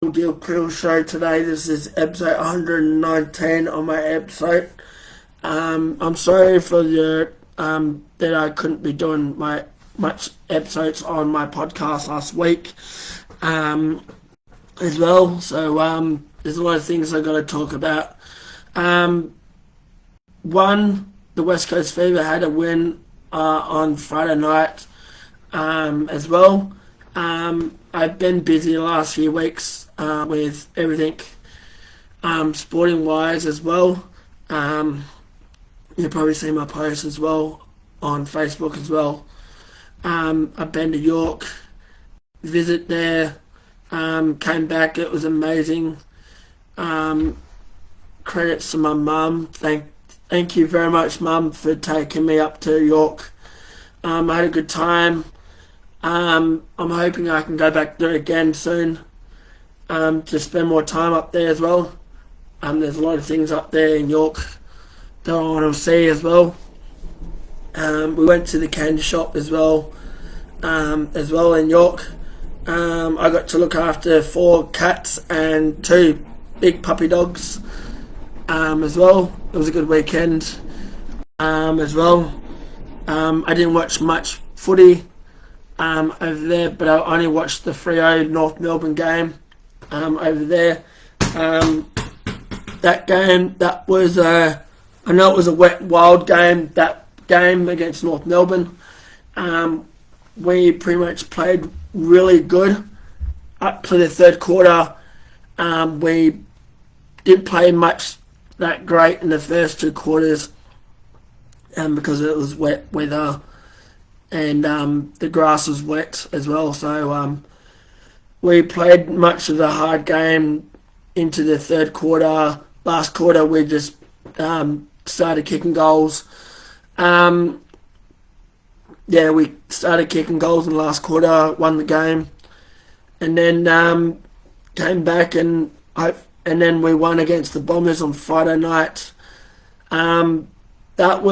Double Deal Cleal show today. This is episode 119 on my episode. I'm sorry for that I couldn't be doing much episodes on my podcast last week as well. So there's a lot of things I've got to talk about. One, the West Coast Fever had a win on Friday night as well. I've been busy the last few weeks with everything sporting wise as well. You'll probably see my posts as well on Facebook as well. I've been to York, visit there, came back, it was amazing. Credits to my mum. Thank you very much, Mum, for taking me up to York. I had a good time. I'm hoping I can go back there again soon to spend more time up there as well. There's a lot of things up there in York that I want to see as well. We went to the candy shop as well in York. I got to look after 4 cats and 2 big puppy dogs as well. It was a good weekend as well. I didn't watch much footy over there, but I only watched the Freo North Melbourne game over there. That game, I know it was a wet, wild game, that game against North Melbourne. We pretty much played really good up to the third quarter. We didn't play much that great in the first 2 quarters because it was wet weather and the grass was wet as well. So we played much of the hard game into the third quarter. Last quarter we just started kicking goals. We started kicking goals in the last quarter, won the game, and then came back and then we won against the Bombers on Friday night. That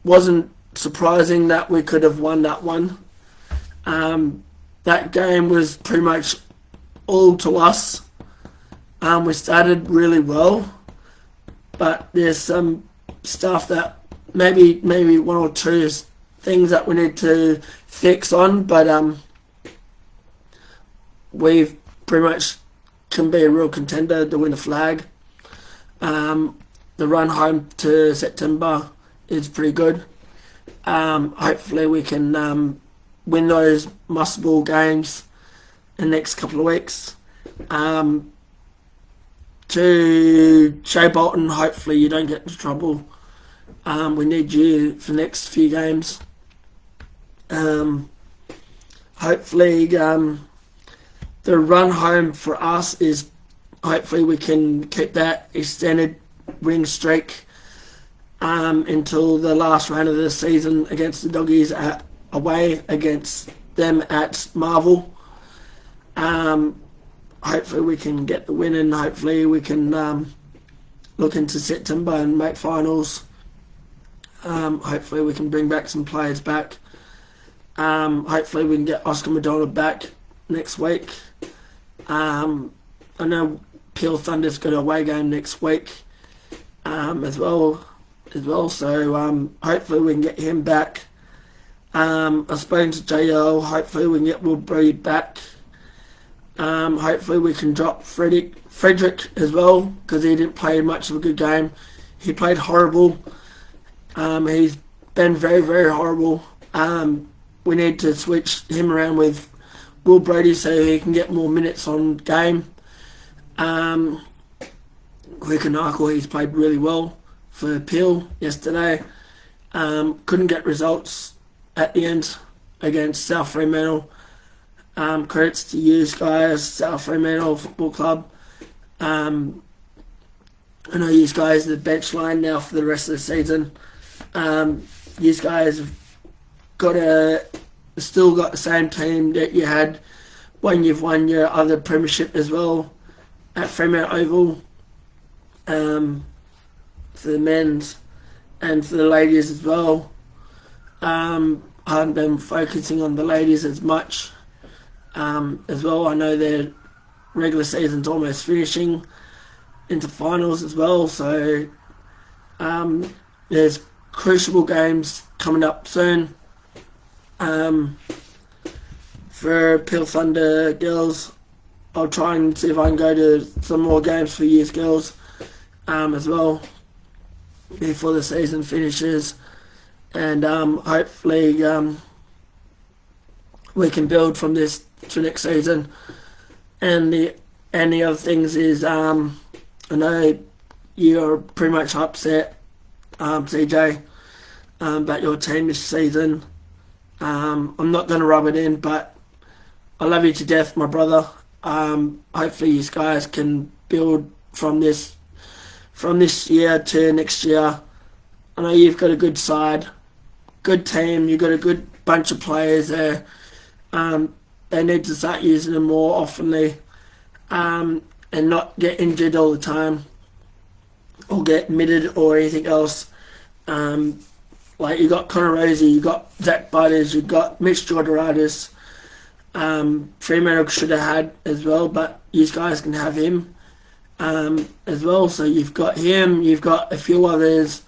wasn't surprising that we could have won that one. That game was pretty much all to us. We started really well, but there's some stuff that maybe 1 or 2 things that we need to fix on, but we've pretty much can be a real contender to win a flag. The run home to September is pretty good. Hopefully we can win those must-ball games in the next couple of weeks. To Shea Bolton, hopefully you don't get into trouble. We need you for the next few games. Hopefully the run home for us is hopefully we can keep that extended win streak until the last round of the season against the Doggies away against them at Marvel. Hopefully we can get the win and hopefully we can look into September and make finals. Hopefully we can bring back some players back. Hopefully we can get Oscar Madonna back next week. I know Peel Thunder's got an away game next week as well. So hopefully we can get him back. I've spoken to JL. Hopefully we can get Will Breed back. Hopefully we can drop Frederick as well because he didn't play much of a good game. He played horrible. He's been very, very horrible. We need to switch him around with Will Brady so he can get more minutes on game. Wikanako, he's played really well for Peel yesterday. Couldn't get results at the end against South Fremantle. Credits to you guys, South Fremantle Football Club. I know you guys are the bench line now for the rest of the season. You guys have still got the same team that you had when you've won your other premiership as well at Fremantle Oval for the men's and for the ladies as well. I haven't been focusing on the ladies as much as well. I know their regular season's almost finishing into finals as well, so there's crucial games coming up soon. For Peel Thunder girls, I'll try and see if I can go to some more games for youth girls as well before the season finishes, and hopefully we can build from this to next season. And the other things is I know you're pretty much upset, CJ, about your team this season. I'm not going to rub it in, but I love you to death, my brother. Hopefully you guys can build from this year to next year. I know you've got a good side, good team. You've got a good bunch of players there. They need to start using them more oftenly, and not get injured all the time or get admitted or anything else. Like you got Connor Rosie, you got Zach Butters, you got Mitch Georgiadis. Fremantle should have had as well, but you guys can have him as well. So you've got him, you've got a few others.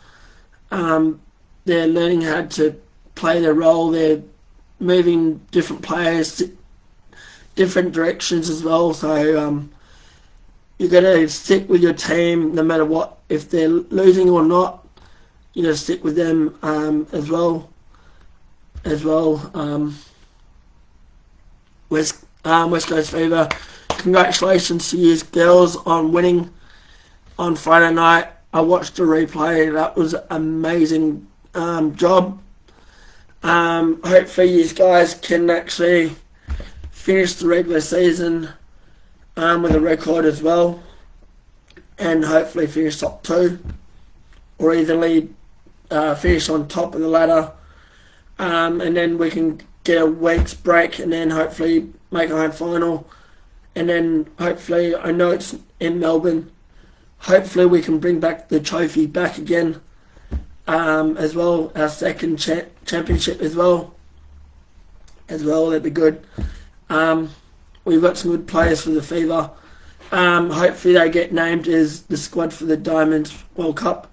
They're learning how to play their role. They're moving different players, different directions as well. So you got to stick with your team no matter what. If they're losing or not, you got to stick with them as well. West Coast Fever, congratulations to you girls on winning on Friday night. I watched the replay. That was an amazing job. Hopefully you guys can actually finish the regular season with a record as well, and hopefully finish top 2 or evenly finish on top of the ladder, and then we can get a week's break and then hopefully make a home final, and then hopefully, I know it's in Melbourne, hopefully we can bring back the trophy back again as well, our second championship as well, that'd be good. We've got some good players for the Fever. Hopefully they get named as the squad for the Diamond World Cup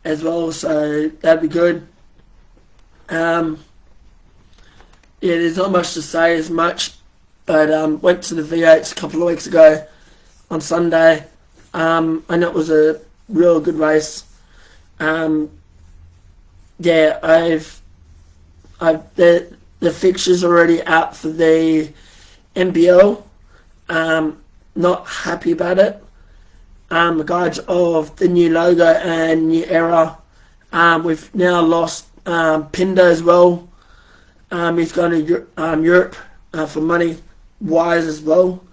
as well, so that'd be good. Yeah, there's not much to say as much, but went to the V8s a couple of weeks ago on Sunday, and it was a real good race. Yeah, the fixtures are already out for the NBL. Not happy about it. Regards of the new logo and new era. We've now lost Pinder as well. He's gone to Europe for money wise as well.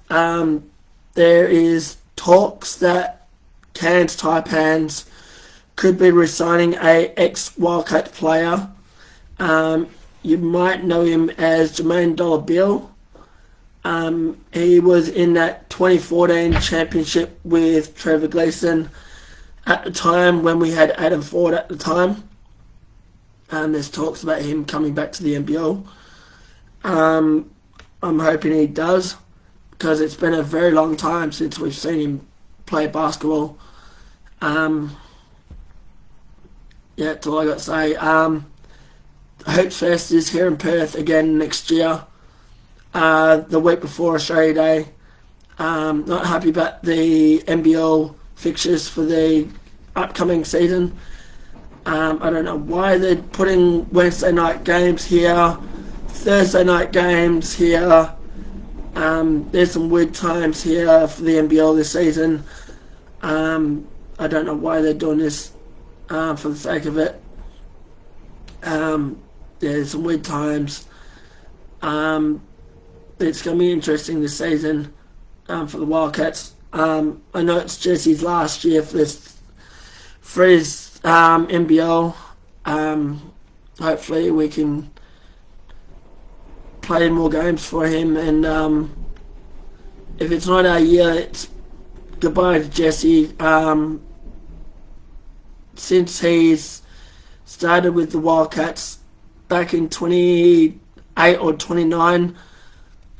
There is talks that Cairns Taipans could be resigning a ex-Wildcat player. You might know him as Jermaine Dollar Bill. He was in that 2014 championship with Trevor Gleeson at the time when we had Adam Ford at the time. There's talks about him coming back to the NBL. I'm hoping he does, because it's been a very long time since we've seen him play basketball. Yeah, that's all I got to say. Hoops Fest is here in Perth again next year, the week before Australia Day. Not happy about the NBL fixtures for the upcoming season. I don't know why they're putting Wednesday night games here, Thursday night games here. There's some weird times here for the NBL this season. I don't know why they're doing this for the sake of it. There's some weird times. It's going to be interesting this season for the Wildcats. I know it's Jesse's last year for his NBL. Hopefully we can play more games for him, and if it's not our year, it's goodbye to Jesse. Since he's started with the Wildcats back in 28 or 29,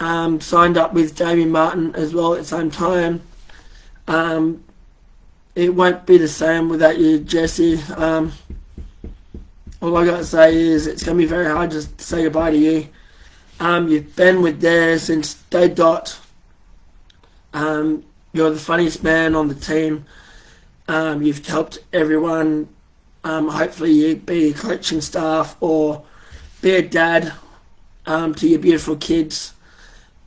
signed up with Jamie Martin as well at the same time. Um, it won't be the same without you, Jesse. All I got to say is it's going to be very hard to say goodbye to you. You've been with there since day dot. You're the funniest man on the team. You've helped everyone. Hopefully you be a coaching staff or be a dad to your beautiful kids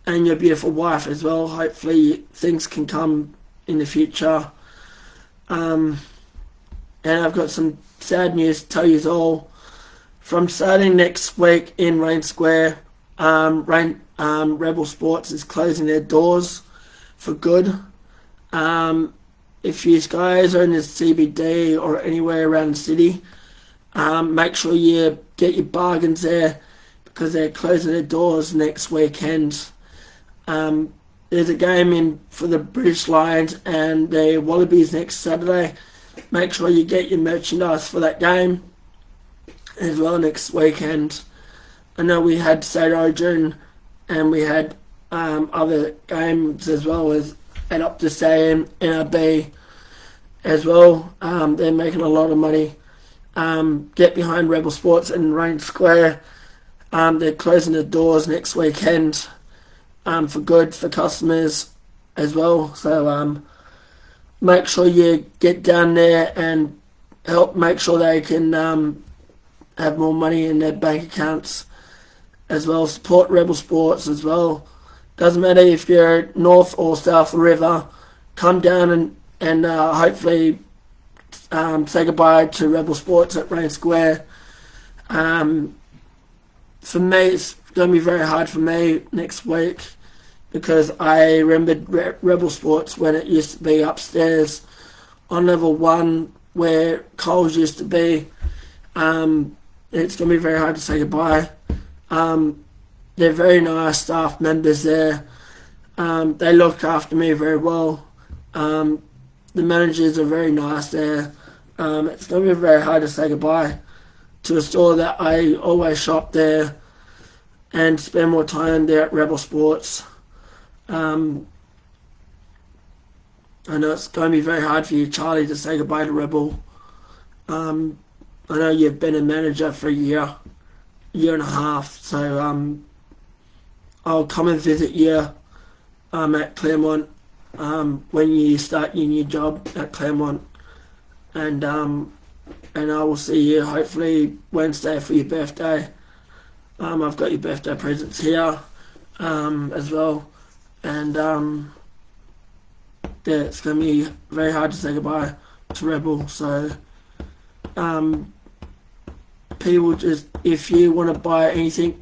and your beautiful wife as well. Hopefully things can come in the future. And I've got some sad news to tell you all. From starting next week in Rain Square, Rebel Sports is closing their doors for good. If you guys are in the CBD or anywhere around the city, make sure you get your bargains there because they're closing their doors next weekend. There's a game in for the British Lions and the Wallabies next Saturday. Make sure you get your merchandise for that game as well next weekend. I know we had State Origin and we had other games as well as at Optus Stadium, NRB as well. They're making a lot of money. Get behind Rebel Sports in Rain Square. They're closing the doors next weekend for good for customers as well. So make sure you get down there and help make sure they can have more money in their bank accounts as well. Support Rebel Sports as well. Doesn't matter if you're north or south of the river. Come down and hopefully say goodbye to Rebel Sports at Rain Square. For me, it's going to be very hard for me next week because I remembered Rebel Sports when it used to be upstairs on level 1 where Coles used to be. It's going to be very hard to say goodbye. They're very nice staff members there. They look after me very well. The managers are very nice there. It's going to be very hard to say goodbye to a store that I always shop there and spend more time there at Rebel Sports. I know it's going to be very hard for you, Charlie, to say goodbye to Rebel. I know you've been a manager for a year and a half, so I'll come and visit you at Claremont when you start your new job at Claremont, and I will see you hopefully Wednesday for your birthday. I've got your birthday presents here as well, and yeah, it's going to be very hard to say goodbye to Rebel. So people, just if you want to buy anything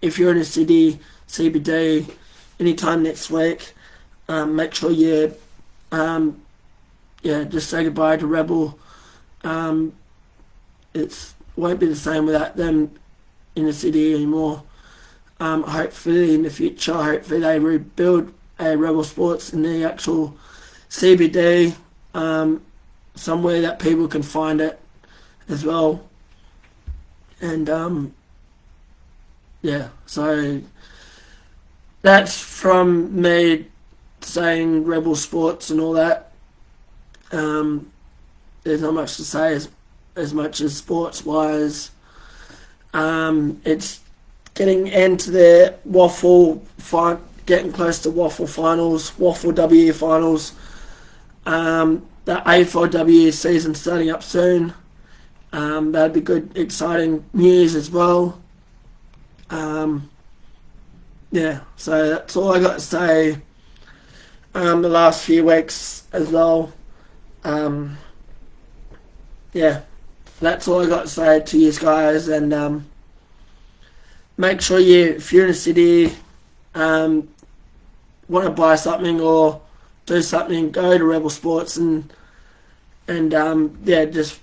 if you're in a city CBD anytime next week, make sure you just say goodbye to Rebel. It won't be the same without them in the city anymore. Hopefully in the future, hopefully they rebuild a Rebel Sports in the actual CBD, somewhere that people can find it as well. And so that's from me saying Rebel Sports and all that. There's not much to say as much as sports wise. It's getting into the getting close to Waffle finals, Waffle W finals. The A4W season starting up soon. That'd be good, exciting news as well. So that's all I got to say. The last few weeks as well. That's all I got to say to you guys, and make sure if you're in a city, want to buy something or do something, go to Rebel Sports and just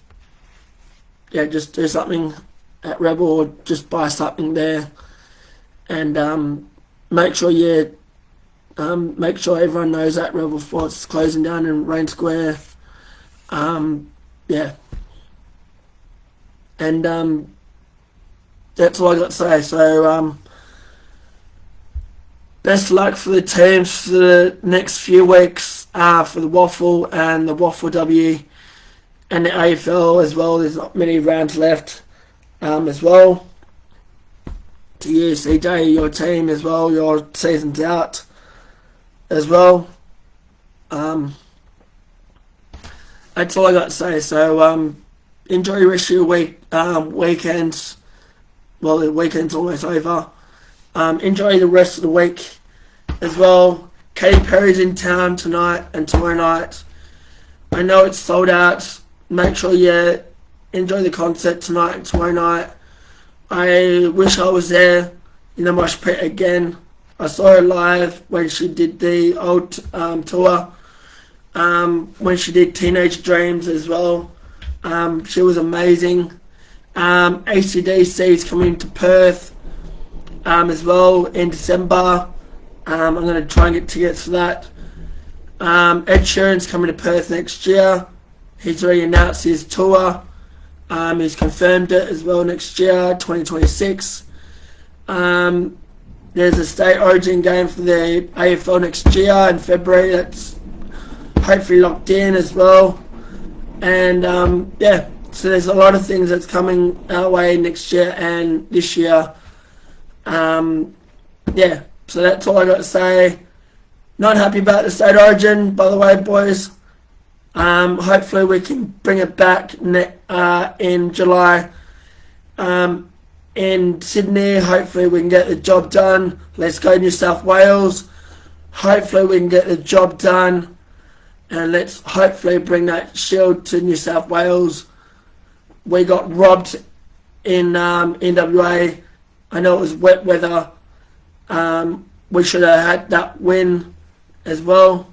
do something at Rebel or just buy something there, and make sure everyone knows that Rebel Sports is closing down in Rain Square. And that's all I got to say. So best luck for the teams for the next few weeks, for the Waffle and the Waffle W and the AFL as well. There's not many rounds left as well. To you, CJ, your team as well, your season's out as well. That's all I got to say. So enjoy the rest of your weekends. Well, the weekend's almost over. Enjoy the rest of the week as well. Katy Perry's in town tonight and tomorrow night. I know it's sold out. Make sure you enjoy the concert tonight and tomorrow night. I wish I was there in the mosh pit again. I saw her live when she did the old tour. When she did Teenage Dreams as well. She was amazing. AC/DC is coming to Perth as well in December. I'm going to try and get tickets for that. Ed Sheeran's coming to Perth next year. He's already announced his tour. He's confirmed it as well next year, 2026. There's a state origin game for the AFL next year in February. That's hopefully locked in as well. And yeah, so there's a lot of things that's coming our way next year and this year. Yeah, so that's all I got to say. Not happy about the state origin, by the way, boys. Hopefully we can bring it back in July in Sydney. Hopefully we can get the job done. Let's go New South Wales. Hopefully we can get the job done. And let's hopefully bring that shield to New South Wales. We got robbed in NWA. I know it was wet weather. We should have had that win as well.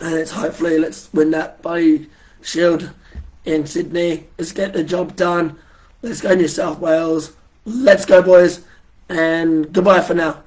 And let's win that bloody shield in Sydney. Let's get the job done. Let's go New South Wales. Let's go, boys. And goodbye for now.